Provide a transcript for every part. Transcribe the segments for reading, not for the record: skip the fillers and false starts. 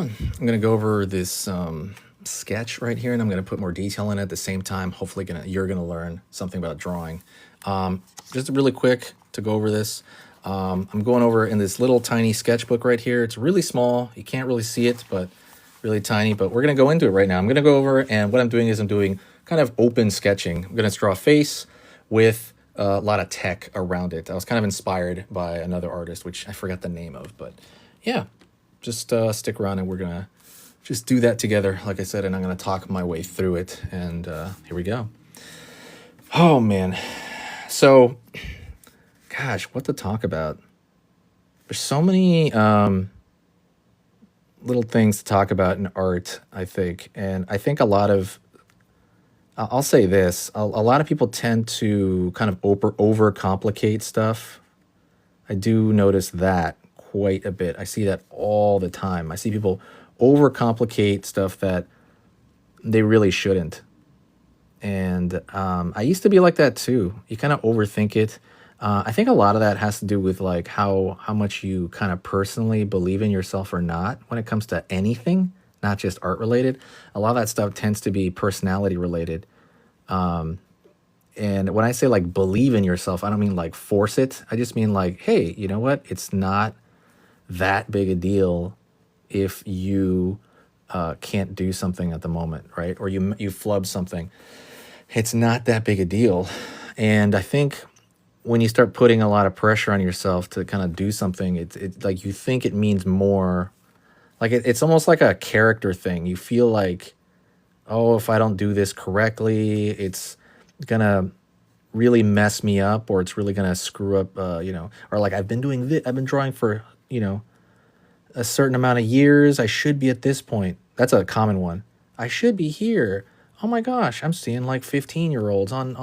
I'm going to go over this sketch right here, and I'm going to put more detail in it at the same time. Hopefully, you're going to learn something about drawing. Just really quick to go over this. I'm going over in this little tiny sketchbook right here. It's really small. You can't really see it, but really tiny. But we're going to go into it right now. I'm going to go over, and what I'm doing is I'm doing kind of open sketching. I'm going to draw a face with a lot of tech around it. I was kind of inspired by another artist, which I forgot the name of, but yeah, just stick around and we're gonna just do that together, like I said, and I'm gonna talk my way through it. And here we go. Oh man, so gosh, what to talk about? There's so many little things to talk about in art, I think, and I think a lot of I'll say this: a lot of people tend to kind of overcomplicate stuff. I do notice that quite a bit. I see that all the time. I see people overcomplicate stuff that they really shouldn't. And I used to be like that too. You kind of overthink it. I think a lot of that has to do with like how much you kind of personally believe in yourself or not when it comes to anything, not just art related. A lot of that stuff tends to be personality related. And when I say like believe in yourself, I don't mean like force it. I just mean like, hey, you know what? It's not that big a deal if you can't do something at the moment, right? Or you flub something. It's not that big a deal. And I think when you start putting a lot of pressure on yourself to kind of do something, it's like you think it means more. Like it's almost like a character thing. You feel like, oh, if I don't do this correctly, it's gonna really mess me up, or it's really gonna screw up, or like I've been doing this, I've been drawing for, a certain amount of years. I should be at this point. That's a common one. I should be here. Oh my gosh, I'm seeing like 15-year-olds on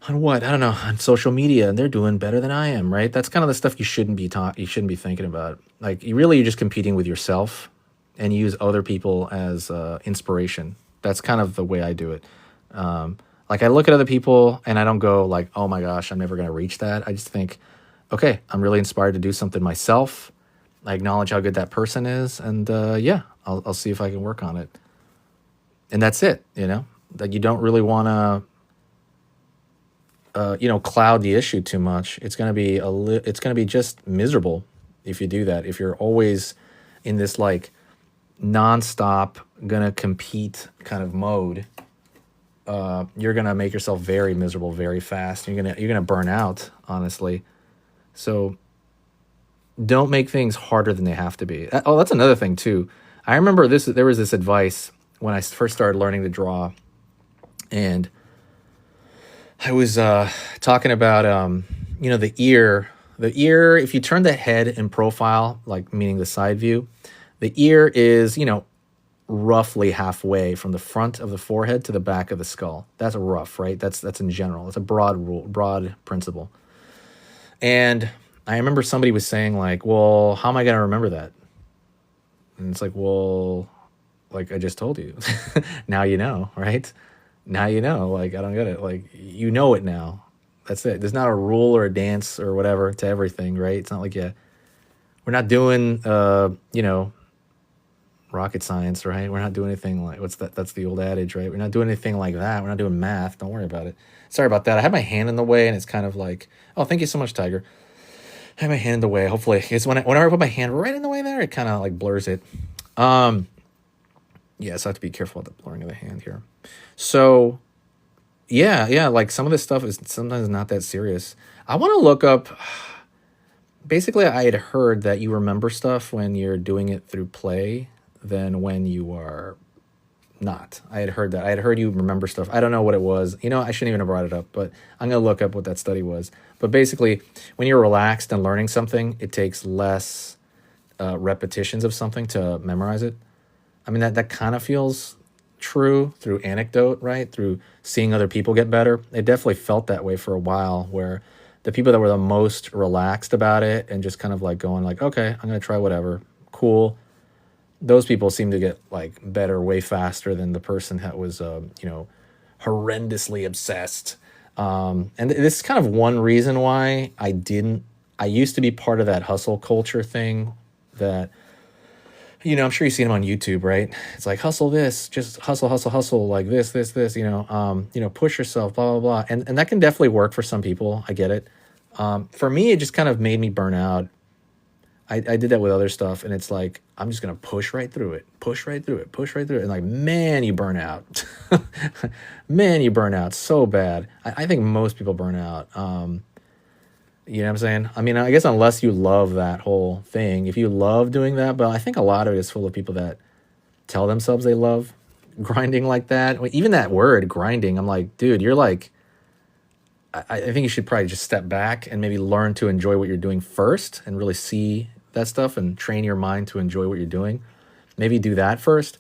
what? I don't know, on social media, and they're doing better than I am, right? That's kind of the stuff you shouldn't be you shouldn't be thinking about. Like you're just competing with yourself and you use other people as inspiration. That's kind of the way I do it. Like I look at other people and I don't go like, oh my gosh, I'm never going to reach that. I just think, okay, I'm really inspired to do something myself. I acknowledge how good that person is, and yeah, I'll see if I can work on it. And that's it. Like you don't really want to, cloud the issue too much. It's gonna be it's gonna be just miserable if you do that. If you're always in this like nonstop gonna compete kind of mode, you're gonna make yourself very miserable very fast. You're gonna burn out, honestly. So don't make things harder than they have to be. Oh, that's another thing too. I remember this. There was this advice when I first started learning to draw, and I was talking about the ear. The ear, if you turn the head in profile, like meaning the side view, the ear is roughly halfway from the front of the forehead to the back of the skull. That's a rough, right? That's in general. It's a broad rule, broad principle. And I remember somebody was saying like, well, how am I going to remember that? And it's like, well, like I just told you. Now you know, right? Now you know. Like I don't get it. Like you know it now. That's it. There's not a rule or a dance or whatever to everything, right? It's not like we're not doing rocket science, right? We're not doing anything like what's that? That's the old adage, right? We're not doing anything like that. We're not doing math. Don't worry about it. Sorry about that. I have my hand in the way, and it's kind of like, oh, thank you so much, Tiger. I have my hand in the way. Hopefully, it's whenever I put my hand right in the way there, it kind of like blurs it. Yeah, so I have to be careful with the blurring of the hand here. So, yeah, like some of this stuff is sometimes not that serious. I want to look up. Basically, I had heard that you remember stuff when you're doing it through play than when you are not. I had heard that. I had heard you remember stuff. I don't know what it was. I shouldn't even have brought it up, but I'm going to look up what that study was. But basically, when you're relaxed and learning something, it takes less repetitions of something to memorize it. I mean, that kind of feels true through anecdote, right? Through seeing other people get better. It definitely felt that way for a while, where the people that were the most relaxed about it and just kind of like going like, okay, I'm going to try whatever. Cool. Those people seem to get like better way faster than the person that was, horrendously obsessed. And this is kind of one reason why I used to be part of that hustle culture thing that I'm sure you've seen them on YouTube, right? It's like hustle this, just hustle, hustle, hustle, like this, push yourself, blah, blah, blah. And that can definitely work for some people. I get it. For me, it just kind of made me burn out. I did that with other stuff, and it's like I'm just gonna push right through it, push right through it, push right through it, and like, man, you burn out. Man, you burn out so bad. I think most people burn out. You know what I'm saying? I mean, I guess unless you love that whole thing, if you love doing that, but I think a lot of it is full of people that tell themselves they love grinding like that. Even that word grinding, I'm like, dude, you're like, I think you should probably just step back and maybe learn to enjoy what you're doing first and really see that stuff and train your mind to enjoy what you're doing. Maybe do that first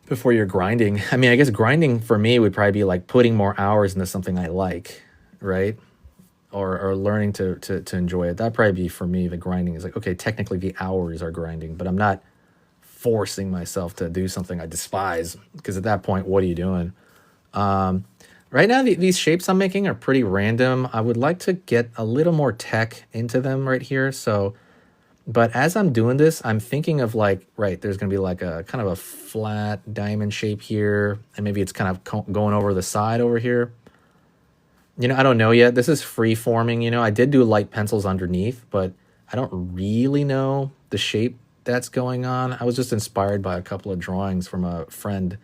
before you're grinding. I mean, I guess grinding for me would probably be like putting more hours into something I like, right? Or learning to enjoy it. That'd probably be for me, the grinding is like, okay, technically the hours are grinding, but I'm not forcing myself to do something I despise, because at that point, what are you doing? Right now, these shapes I'm making are pretty random. I would like to get a little more tech into them right here. So, but as I'm doing this, I'm thinking of like, right, there's going to be like a kind of a flat diamond shape here, and maybe it's kind of going over the side over here. I don't know yet. This is free forming. I did do light pencils underneath, but I don't really know the shape that's going on. I was just inspired by a couple of drawings from a friend.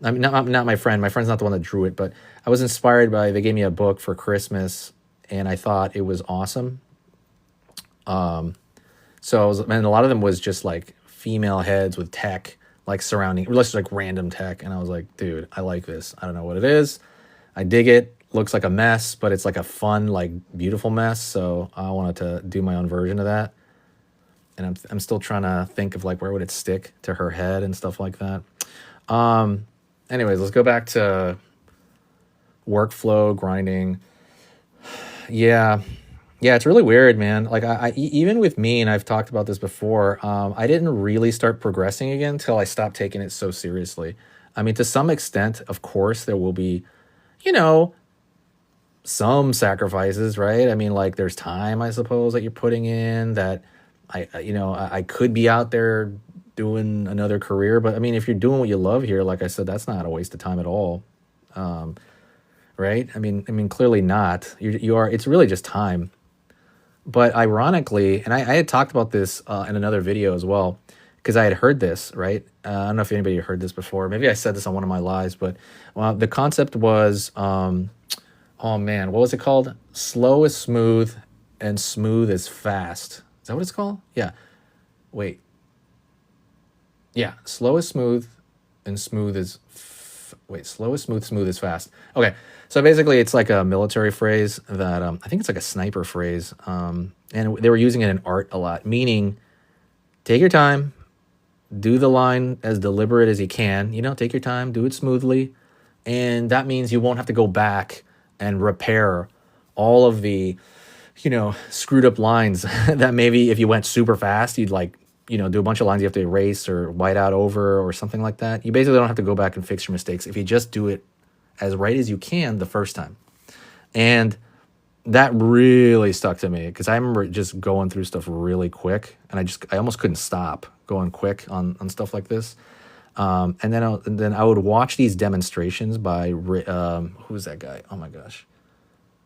I mean, not my friend. My friend's not the one that drew it, but I was inspired by, they gave me a book for Christmas, and I thought it was awesome. So and a lot of them was just like female heads with tech, like surrounding, just like random tech. And I was like, dude, I like this. I don't know what it is. I dig it. Looks like a mess, but it's like a fun, like beautiful mess. So I wanted to do my own version of that. And I'm still trying to think of like, where would it stick to her head and stuff like that. Anyways, let's go back to workflow, grinding. Yeah, it's really weird, man. Like even with me, and I've talked about this before, I didn't really start progressing again until I stopped taking it so seriously. I mean, to some extent, of course, there will be, some sacrifices, right? I mean, like there's time, I suppose, that you're putting in that I could be out there doing another career, but I mean, if you're doing what you love here, like I said, that's not a waste of time at all. Right? I mean, clearly not. You are, it's really just time. But ironically, and I had talked about this in another video as well, because I had heard this, right? I don't know if anybody heard this before. Maybe I said this on one of my lives, but the concept was, oh man, what was it called? Slow is smooth and smooth is fast. Is that what it's called? Yeah. Wait. Yeah. Slow is smooth and smooth is... slow is smooth, smooth is fast. Okay. So basically it's like a military phrase that I think it's like a sniper phrase. And they were using it in art a lot, meaning take your time, do the line as deliberate as you can, take your time, do it smoothly. And that means you won't have to go back and repair all of the, screwed up lines that maybe if you went super fast, you'd like, do a bunch of lines you have to erase or white out over or something like that. You basically don't have to go back and fix your mistakes if you just do it as right as you can the first time. And that really stuck to me because I remember just going through stuff really quick, and I almost couldn't stop going quick on stuff like this. And then I would watch these demonstrations by who's that guy? Oh my gosh,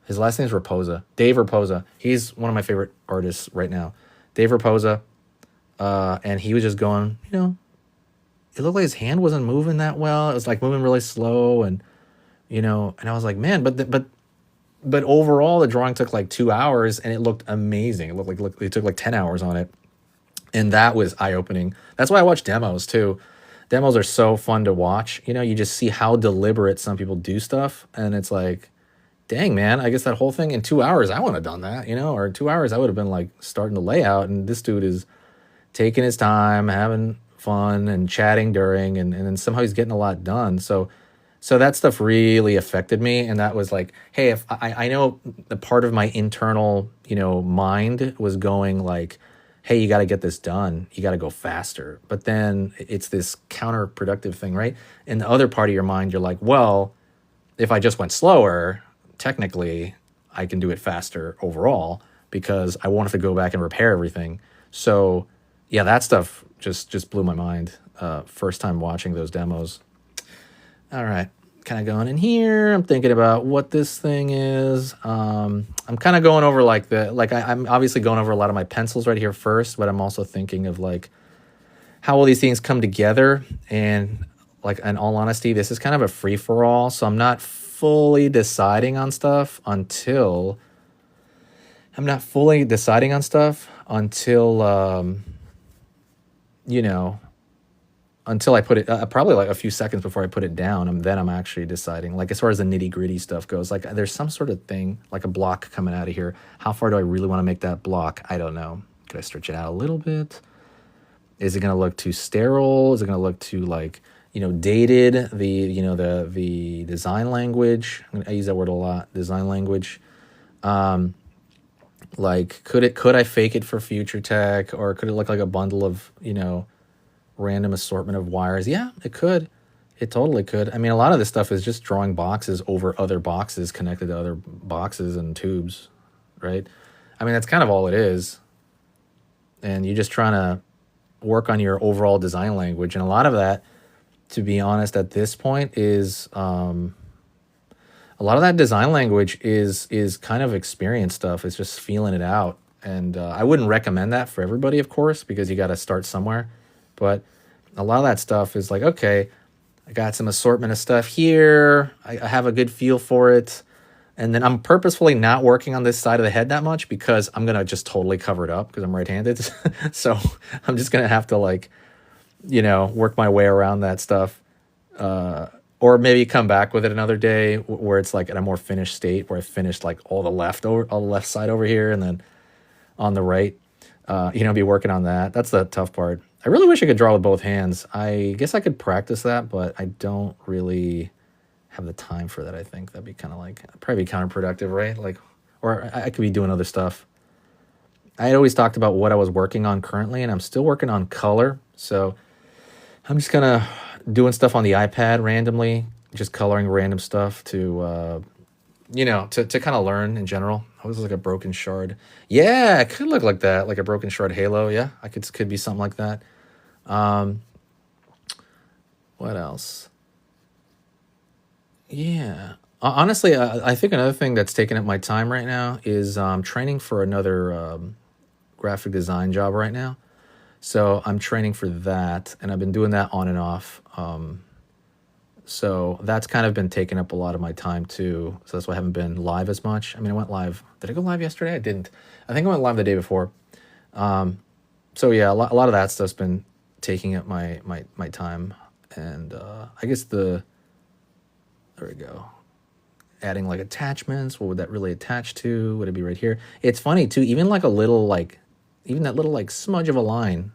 his last name is Raposa. Dave Raposa. He's one of my favorite artists right now. Dave Raposa, and he was just going. It looked like his hand wasn't moving that well. It was like moving really slow, and and I was like, man, but overall the drawing took like 2 hours, and it looked amazing. It looked like it took like 10 hours on it, and that was eye opening. That's why I watch demos too. Demos are so fun to watch. You just see how deliberate some people do stuff. And it's like, dang, man, I guess that whole thing in 2 hours, I wouldn't have done that, or in 2 hours, I would have been like starting the layout. And this dude is taking his time, having fun and chatting during, and then somehow he's getting a lot done. So that stuff really affected me. And that was like, hey, if I know the part of my internal, mind was going like, hey, you got to get this done. You got to go faster. But then it's this counterproductive thing, right? In the other part of your mind, you're like, well, if I just went slower, technically I can do it faster overall because I won't have to go back and repair everything. So, Yeah, that stuff just blew my mind. First time watching those demos. All right, kind of going in here. I'm thinking about what this thing is. I'm kind of going over like I'm obviously going over a lot of my pencils right here first, but I'm also thinking of like how all these things come together. And like, in all honesty, this is kind of a free for all. So I'm not fully deciding on stuff until you know, until I put it probably like a few seconds before I put it down, and then I'm actually deciding. Like as far as the nitty gritty stuff goes, like there's some sort of thing like a block coming out of here. How far do I really want to make that block? I don't know. Could I stretch it out a little bit? Is it going to look too sterile? Is it going to look too like, dated? The design language. I use that word a lot. Design language. Like could I fake it for future tech, or could it look like a bundle of random assortment of wires? Yeah, it could. It totally could. I mean, a lot of this stuff is just drawing boxes over other boxes connected to other boxes and tubes, right? I mean, that's kind of all it is. And you're just trying to work on your overall design language. And a lot of that, to be honest, at this point is a lot of that design language is kind of experience stuff. It's just feeling it out. And I wouldn't recommend that for everybody, of course, because you got to start somewhere. But a lot of that stuff is like, okay, I got some assortment of stuff here. I have a good feel for it. And then I'm purposefully not working on this side of the head that much because I'm going to just totally cover it up because I'm right-handed. So I'm just going to have to work my way around that stuff. Or maybe come back with it another day where it's like at a more finished state, where I finished like all the left side over here, and then on the right, be working on that. That's the tough part. I really wish I could draw with both hands. I guess I could practice that, but I don't really have the time for that. I think that'd be kind of like probably counterproductive, right? Like, or I could be doing other stuff. I had always talked about what I was working on currently, and I'm still working on color. So I'm just kind of doing stuff on the iPad randomly, just coloring random stuff to kind of learn in general. I was like a broken shard. Yeah, it could look like that, like a broken shard halo. Yeah, could be something like that. What else? Yeah. Honestly, I think another thing that's taking up my time right now is training for another graphic design job right now. So I'm training for that, and I've been doing that on and off. So that's kind of been taking up a lot of my time too. So that's why I haven't been live as much. I mean, I went live. Did I go live yesterday? I didn't. I think I went live the day before. So yeah, a lot of that stuff's been taking up my time. And I guess there we go. Adding like attachments. What would that really attach to? Would it be right here? It's funny too. Even like even that little like smudge of a line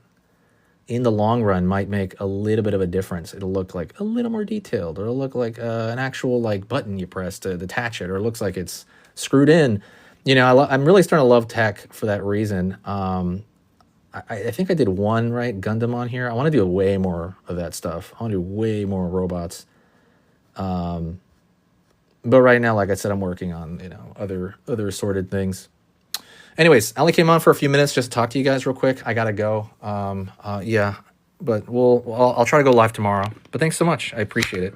in the long run might make a little bit of a difference. It'll look like a little more detailed, or it'll look like an actual like button you press to detach it, or it looks like it's screwed in. I'm really starting to love tech for that reason. I think I did one Gundam on here. I want to do way more of that stuff. I want to do way more robots. But right now, like I said, I'm working on other assorted things. Anyways, I only came on for a few minutes just to talk to you guys real quick. I gotta go. Yeah, but I'll try to go live tomorrow. But thanks so much. I appreciate it.